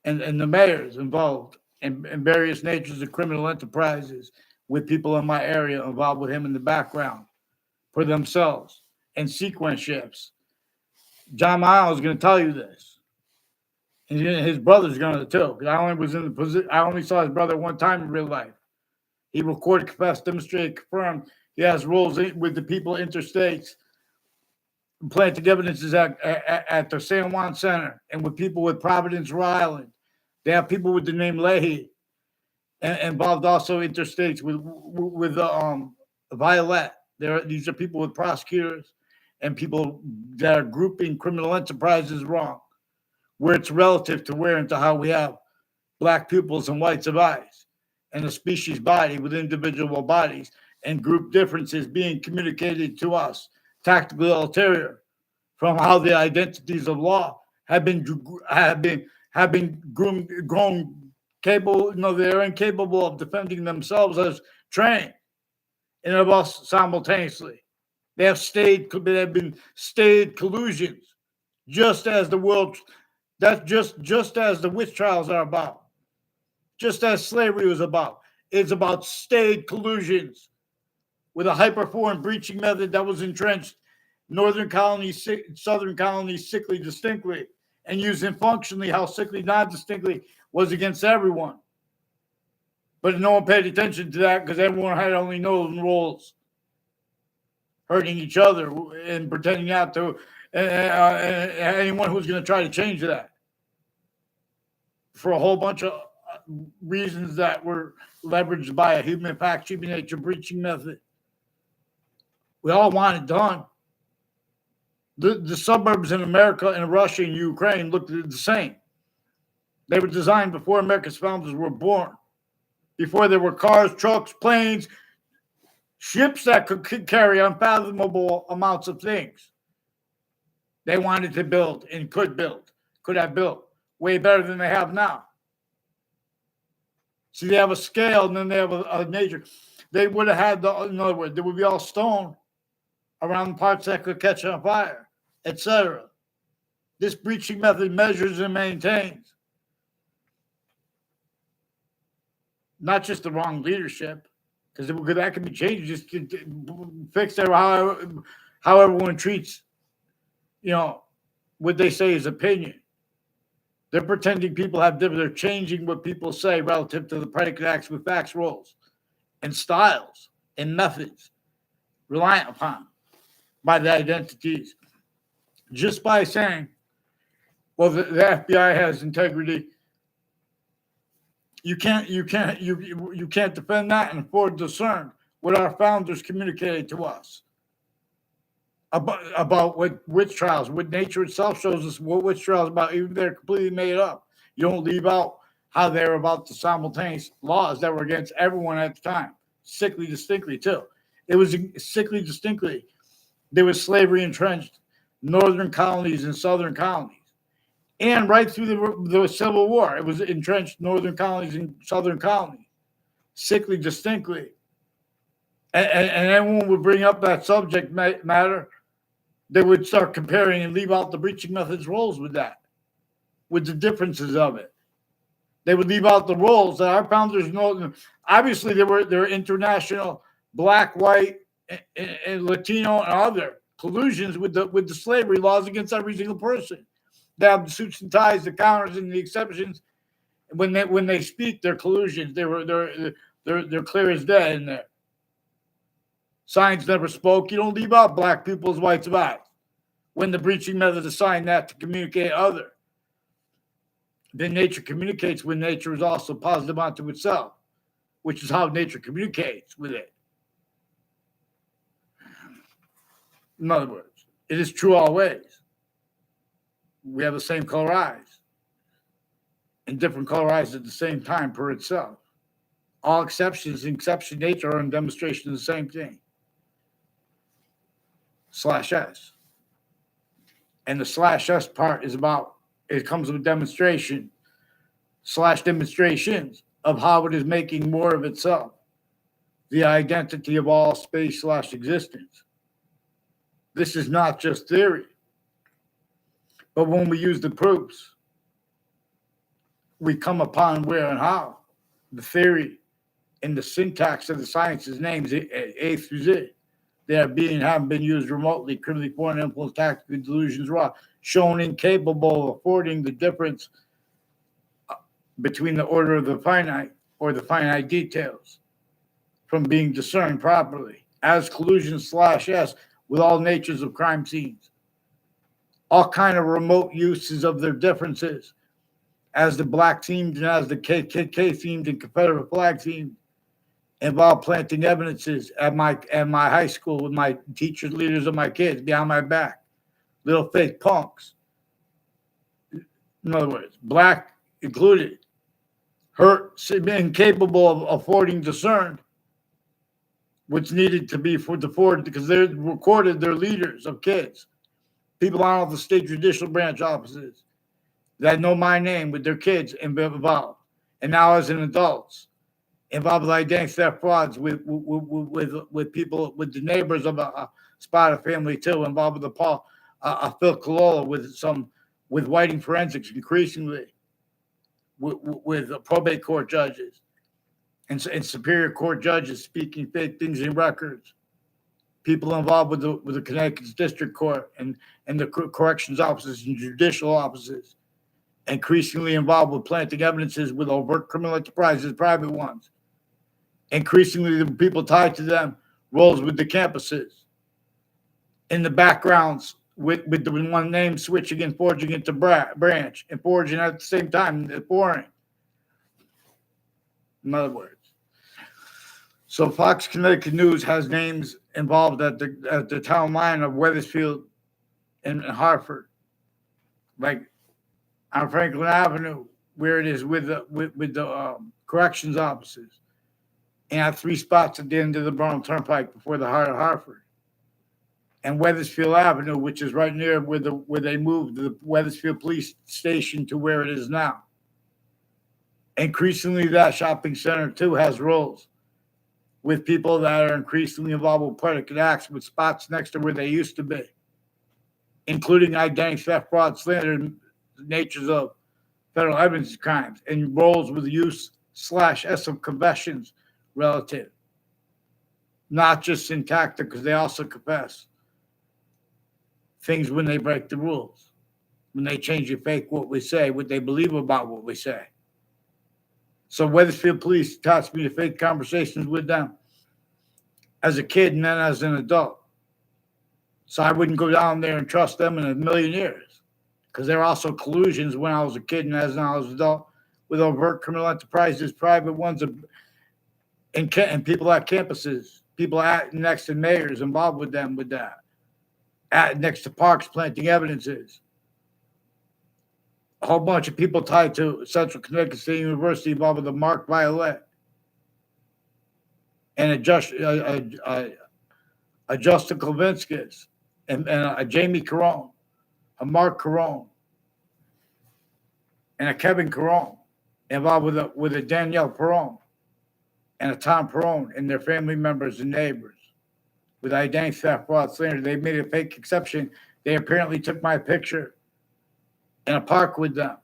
and the mayors involved in various natures of criminal enterprises, with people in my area involved with him in the background for themselves, and sequence ships. John Miles is going to tell you this. And his brother's going to too. Because I only saw his brother one time in real life. He recorded, confessed, demonstrated, confirmed. He has roles with the people interstates, planted evidences at the San Juan Center, and with people with Providence, Rhode Island. They have people with the name Leahy, and involved also interstates with Violet. These are people with prosecutors and people that are grouping criminal enterprises wrong, where it's relative to where and to how we have black pupils and whites of eyes, and a species body with individual bodies and group differences being communicated to us, tactically ulterior from how the identities of law have been grown capable. They're incapable of defending themselves as trained and of us simultaneously. They have been stayed collusions, just as the world. That's just as the witch trials are about, just as slavery was about. It's about stayed collusions with a hyperforeign breaching method that was entrenched northern colonies, southern colonies sickly distinctly, and using functionally how sickly non-distinctly was against everyone. But no one paid attention to that because everyone had only known roles, hurting each other and pretending not to. Anyone who's going to try to change that for a whole bunch of reasons that were leveraged by a human nature breaching method. We all want it done. The suburbs in America and Russia and Ukraine looked the same. They were designed before America's founders were born, before there were cars, trucks, planes, ships that could carry unfathomable amounts of things. They wanted to build and could have built way better than they have now. See, they have a scale and then they have a nature. They would have had, in other words, they would be all stone around the parts that could catch on fire, etc. This breaching method measures and maintains not just the wrong leadership, because that can be changed, just fix it how everyone treats, what they say is opinion. They're pretending people have different, they're changing what people say relative to the predicate acts with facts roles and styles and methods reliant upon by the identities. Just by saying, well, the FBI has integrity, you can't defend that and afford to discern what our founders communicated to us about what witch trials, what nature itself shows us what witch trials about, even if they're completely made up. You don't leave out how they're about the simultaneous laws that were against everyone at the time, sickly distinctly too. It was sickly distinctly. There was slavery entrenched, northern colonies and southern colonies. And right through the Civil War, it was entrenched northern colonies and southern colonies, sickly distinctly. And everyone would bring up that subject matter. They would start comparing and leave out the breaching methods roles with that, with the differences of it. They would leave out the roles that our founders know. Obviously, there were international black, white, and Latino and other collusions with the slavery laws against every single person. They have the suits and ties, the counters, and the exceptions. When they speak, their collusions, they're clear as day in there. Signs never spoke. You don't leave out black people as whites of eyes when the breaching method assigned that to communicate other. then nature communicates when nature is also positive onto itself, which is how nature communicates with it. In other words, it is true always. We have the same color eyes and different color eyes at the same time per itself. All exceptions in exception nature are in demonstration of the same thing. /S. And the /S part is about, it comes with demonstration / demonstrations of how it is making more of itself, the identity of all space / existence. This is not just theory. But when we use the proofs, we come upon where and how the theory and the syntax of the science's names, A through Z, they are being haven't been used remotely, criminally foreign influence, tactical delusions, raw, shown incapable of affording the difference between the order of the finite or the finite details from being discerned properly as collusion /S with all natures of crime scenes. All kind of remote uses of their differences as the black themed and as the KKK themed and Confederate flag themed involve planting evidences at my high school with my teachers, leaders of my kids behind my back, little fake punks. In other words, black included, hurt, incapable of affording discern what's needed to be for because they're recorded, they're leaders of kids, people out of the state judicial branch offices that know my name with their kids and been involved. And now as an adults, involved with identity theft frauds with people, with the neighbors of a Spotted family too, involved with the Phil Colola with whiting forensics increasingly, with probate court judges and superior court judges speaking fake things in records, people involved with the Connecticut District Court and the corrections offices and judicial offices, increasingly involved with planting evidences with overt criminal enterprises, private ones. Increasingly, the people tied to them roles with the campuses, in the backgrounds with the one name switching and forging into branch and forging at the same time, pouring. In other words. So Fox Connecticut News has names involved at the town line of Wethersfield and Hartford, like on Franklin Avenue, where it is with the corrections offices, and at 3 spots at the end of the Brown Turnpike before the heart of Hartford, and Wethersfield Avenue, which is right near where they moved the Wethersfield Police Station to where it is now. Increasingly, that shopping center too has roles with people that are increasingly involved with predicate acts with spots next to where they used to be, including identity theft, fraud, slander, natures of federal evidence crimes, and roles with use /S of confessions relative, not just syntactic, because they also confess things when they break the rules, when they change and fake what we say, what they believe about what we say. So Wethersfield police taught me to fake conversations with them as a kid and then as an adult. So I wouldn't go down there and trust them in a million years, because there are also collusions when I was a kid and as I was an adult with overt criminal enterprises, private ones, and people at campuses, people at next to mayors involved with them with that, at next to parks planting evidences. A whole bunch of people tied to Central Connecticut State University involved with the Mark Violet and a Justin Klavinskis and a Jamie Carone, a Mark Carone, and a Kevin Carone involved with a Danielle Perone and a Tom Perone and their family members and neighbors with identity theft, fraud, slander. They made a fake exception. They apparently took my picture in a park with them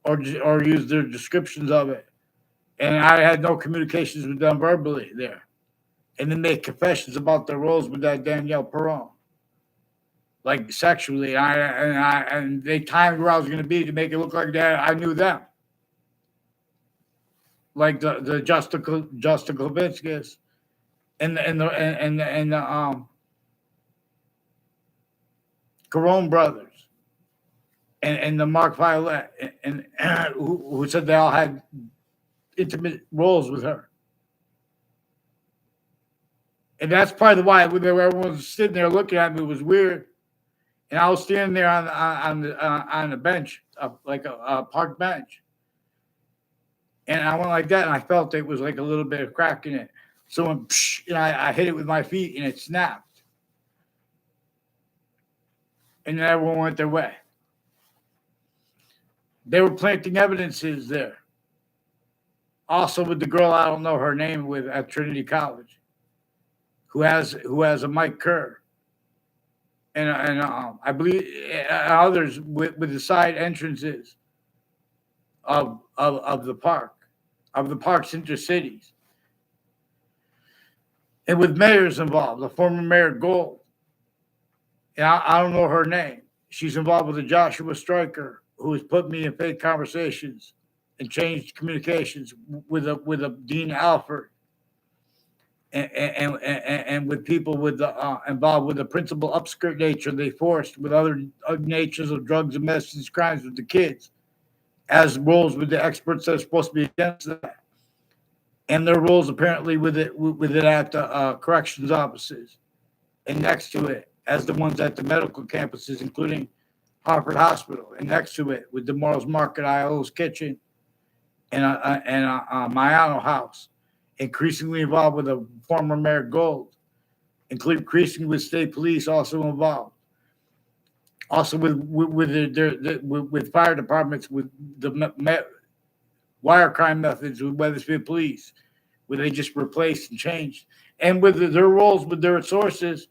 or used their descriptions of it. And I had no communications with them verbally there. And then made confessions about their roles with that Danielle Perone, like sexually. And they timed where I was going to be to make it look like that I knew them. Like the Justin Klavinskis and the Carone brothers. and the Mark Violet, and who said they all had intimate roles with her. And that's probably why when everyone was sitting there looking at me, it was weird. And I was standing there on the bench, like a park bench. And I went like that, and I felt it was like a little bit of crack in it. So when I hit it with my feet, and it snapped. And then everyone went their way. They were planting evidences there. Also with the girl, I don't know her name, with at Trinity College, who has a Mike Kerr. And I believe others with the side entrances of the park, of the park's intercities. And with mayors involved, the former Mayor Gold. And I don't know her name. She's involved with the Joshua Stryker, who has put me in fake conversations and changed communications with a Dean Alford, and with people with the involved with the principal upskirt nature they forced with other natures of drugs and medicines crimes with the kids, as roles with the experts that are supposed to be against that, and their roles apparently with it at the corrections offices, and next to it as the ones at the medical campuses, including Harvard Hospital, and next to it with Tomorrow's Market, ILO's Kitchen, and Mayano House, increasingly involved with a former Mayor Gold, increasingly with state police also involved, also with fire departments, with the wire crime methods with Weathersfield Police, where they just replaced and changed, and with their roles with their sources,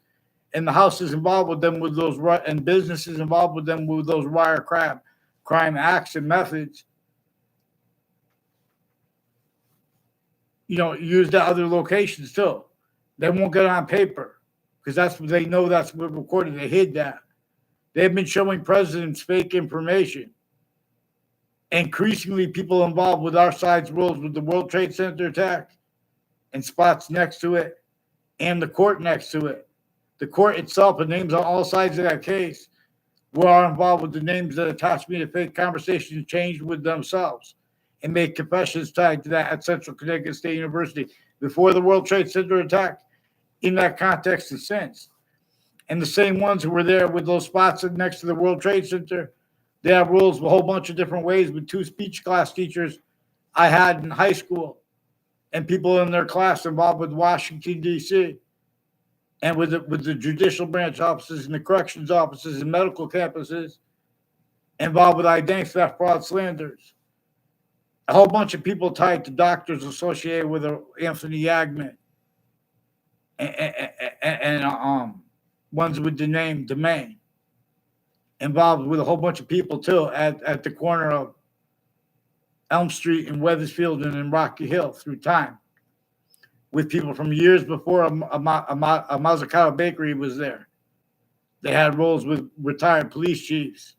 and the houses involved with them with those, and businesses involved with them with those wire crime acts and methods. Used at other locations too. They won't get on paper because that's what they know. That's what recorded. They hid that. They've been showing presidents fake information. Increasingly, people involved with our side's roles with the World Trade Center attack and spots next to it, and the court next to it. The court itself and names on all sides of that case were involved with the names that attached me to fake conversations changed with themselves and made confessions tied to that at Central Connecticut State University before the World Trade Center attack, in that context and since. And the same ones who were there with those spots next to the World Trade Center, they have rules a whole bunch of different ways with 2 speech class teachers I had in high school and people in their class involved with Washington, D.C., and with the judicial branch offices and the corrections offices and medical campuses involved with identity theft, fraud, slanders. A whole bunch of people tied to doctors associated with Anthony Yagman, and ones with the name Domain, involved with a whole bunch of people too at the corner of Elm Street in Weathersfield and in Rocky Hill through time, with people from years before a Mazzucato Bakery was there. They had roles with retired police chiefs,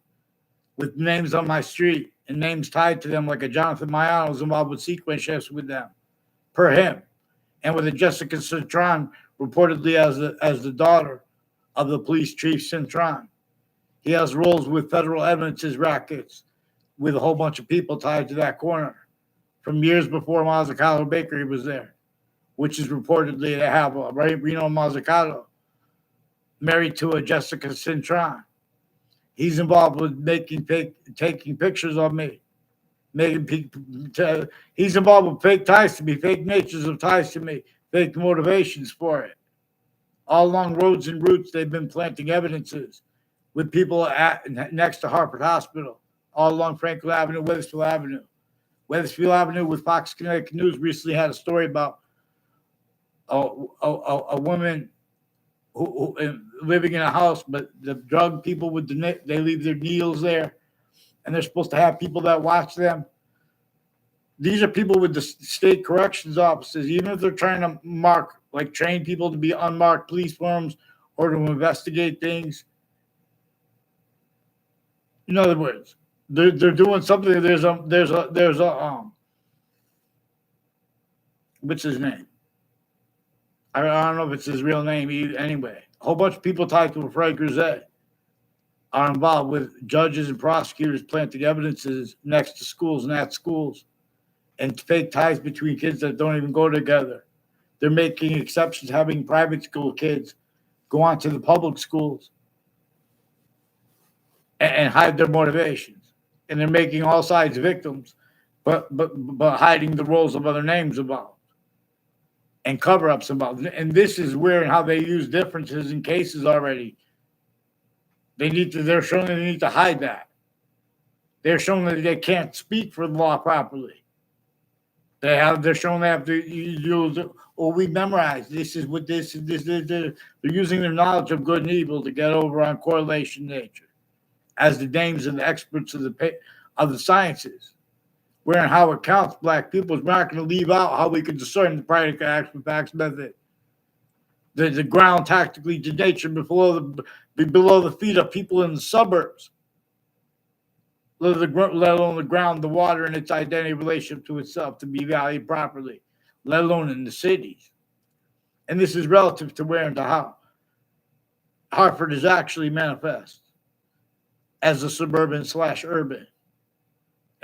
with names on my street and names tied to them, like a Jonathan Mayano was involved with sequence shifts with them, per him, and with a Jessica Cintron, reportedly as the daughter of the police chief Cintron. He has roles with federal evidences rackets, with a whole bunch of people tied to that corner from years before Mazzucato Bakery was there, which is reportedly to have a Reno Mazzucato married to a Jessica Cintron. He's involved with taking pictures of me. He's involved with fake ties to me, fake natures of ties to me, fake motivations for it. All along roads and routes, they've been planting evidences with people next to Harvard Hospital, all along Franklin Avenue, Weathersfield Avenue. Weathersfield Avenue with Fox Connecticut News recently had a story about a woman who living in a house, but the drug people they leave their needles there, and they're supposed to have people that watch them. These are people with the state corrections offices, even if they're trying to train people to be unmarked police forms or to investigate things. In other words, they're doing something. There's a what's his name? I don't know if it's his real name anyway. A whole bunch of people tied to Fred Grisette are involved with judges and prosecutors planting evidences next to schools and at schools, and fake ties between kids that don't even go together. They're making exceptions, having private school kids go on to the public schools and hide their motivations. And they're making all sides victims, but hiding the roles of other names involved and cover-ups involved. And this is where and how they use differences in cases already. They're showing that they need to hide that. They're showing that they can't speak for the law properly. They're showing they have to use, or we memorize. This is what this is. They're using their knowledge of good and evil to get over on correlation nature as the names and the experts of the sciences. Where and how it counts black people is not going to leave out how we can discern the predicate action facts method. The ground tactically to nature below the feet of people in the suburbs. Let alone the ground, the water, and its identity relationship to itself to be valued properly, let alone in the cities. And this is relative to where and to how Hartford is actually manifest as a suburban/urban.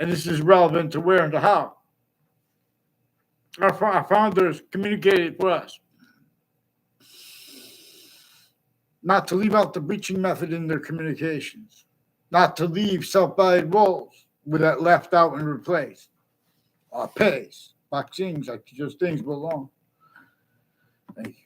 And this is relevant to where and to how our founders communicated for us. Not to leave out the breaching method in their communications. Not to leave self-valued roles with that left out and replaced. Or pays. Vaccines, like just things belong. Thank you.